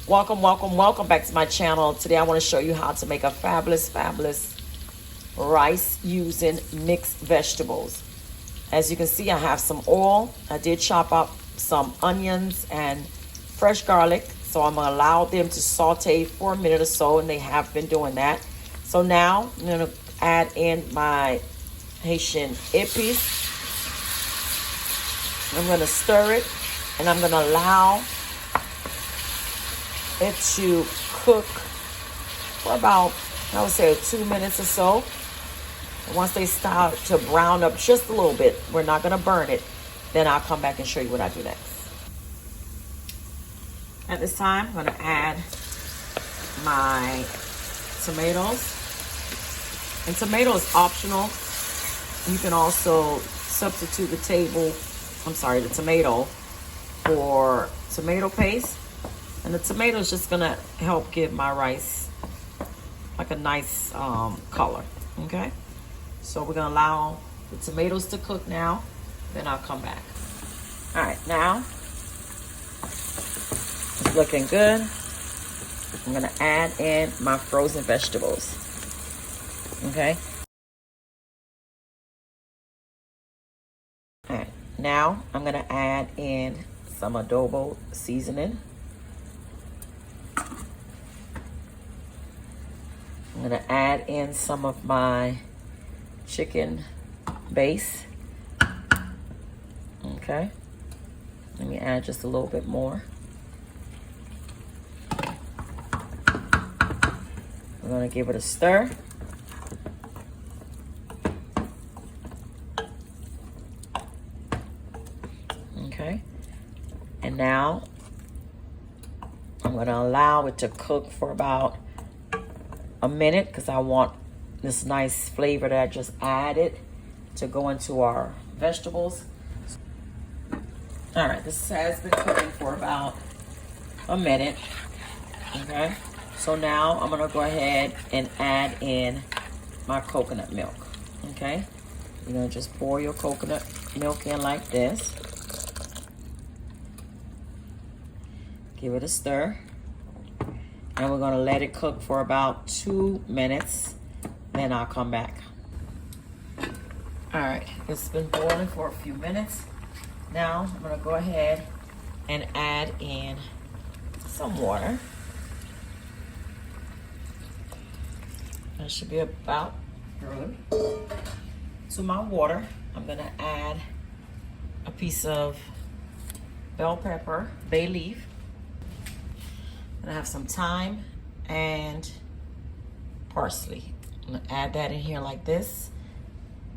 Welcome back to my channel. Today I want to show you how to make a fabulous rice using mixed vegetables. As you can see, I have some oil. I did chop up some onions and fresh garlic, so I'm going to allow them to saute for a minute or so, and they have been doing that. So now I'm going to add in my Haitian Epis. I'm going to stir it, and I'm going to allow it to cook for about, I would say, 2 minutes or so. And once they start to brown up just a little bit, we're not going to burn it, then I'll come back and show you what I do next. At this time, I'm going to add my tomatoes. And tomato is optional. You can also substitute the tomato for tomato paste. And the tomato is just gonna help give my rice like a nice color, okay? So we're gonna allow the tomatoes to cook now, then I'll come back. All right, now it's looking good. I'm gonna add in my frozen vegetables, okay? All right, now I'm gonna add in some adobo seasoning. I'm gonna add in some of my chicken base. Okay, let me add just a little bit more. We're gonna give it a stir. Okay, and now I'm gonna allow it to cook for about a minute because I want this nice flavor that I just added to go into our vegetables. All right, this has been cooking for about a minute. Okay, so now I'm gonna go ahead and add in my coconut milk. Okay, you're gonna just pour your coconut milk in like this. Give it a stir. And we're gonna let it cook for about 2 minutes. Then I'll come back. All right, it's been boiling for a few minutes. Now I'm gonna go ahead and add in some water. That should be about good. To my water, I'm gonna add a piece of bell pepper, bay leaf. I have some thyme and parsley. I'm gonna add that in here like this,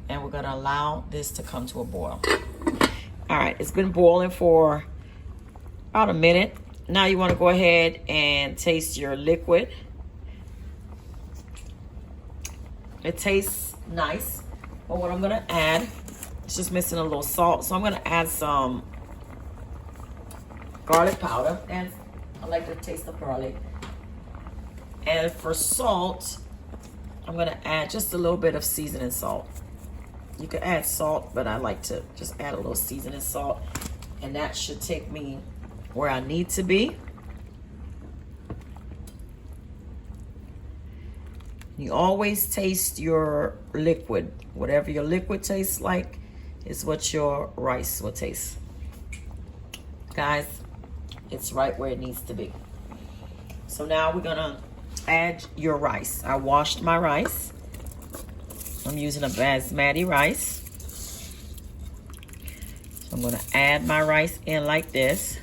and we're gonna allow this to come to a boil. All right, it's been boiling for about a minute. Now you wanna go ahead and taste your liquid. It tastes nice, but what I'm gonna add, it's just missing a little salt, so I'm gonna add some garlic powder, and I like the taste of garlic. And for salt, I'm gonna add just a little bit of seasoning salt. You can add salt, but I like to just add a little seasoning salt, and that should take me where I need to be. You always taste your liquid. Whatever your liquid tastes like is what your rice will taste. Guys, it's right where it needs to be. So now we're gonna add your rice. I washed my rice. I'm using a basmati rice. So I'm gonna add my rice in like this.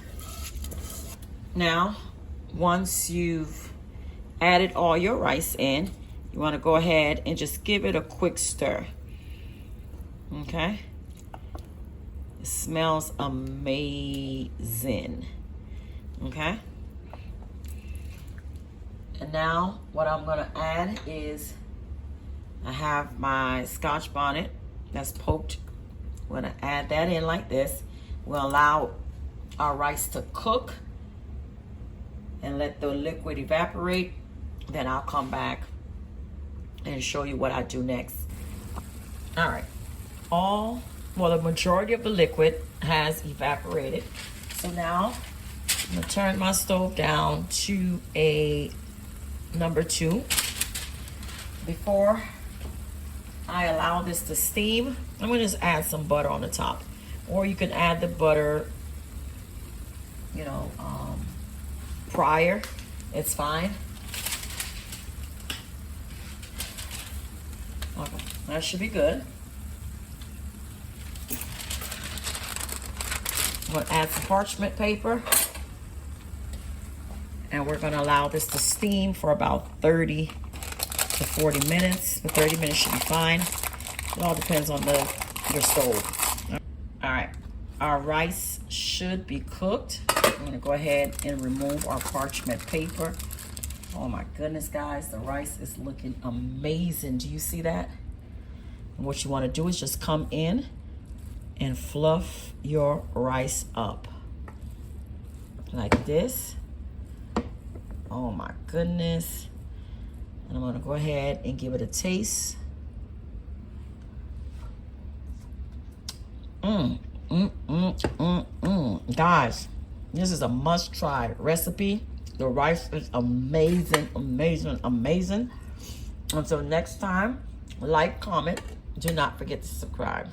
Now, once you've added all your rice in, you wanna go ahead and just give it a quick stir. Okay? It smells amazing. Okay, and now what I'm gonna add is I have my Scotch bonnet that's poked. I'm gonna add that in like this. We'll allow our rice to cook and let the liquid evaporate. Then I'll come back and show you what I do next. All right, the majority of the liquid has evaporated. So now I'm gonna turn my stove down to a number 2. Before I allow this to steam, I'm gonna just add some butter on the top. Or you can add the butter, you know, prior. It's fine. Okay, that should be good. I'm gonna add some parchment paper. And we're gonna allow this to steam for about 30 to 40 minutes. But 30 minutes should be fine. It all depends on your stove. All right, our rice should be cooked. I'm gonna go ahead and remove our parchment paper. Oh my goodness, guys, the rice is looking amazing. Do you see that? And what you wanna do is just come in and fluff your rice up like this. Oh my goodness. And I'm gonna go ahead and give it a taste. Guys, this is a must-try recipe. The rice is amazing, amazing, amazing. Until next time, like, comment. Do not forget to subscribe.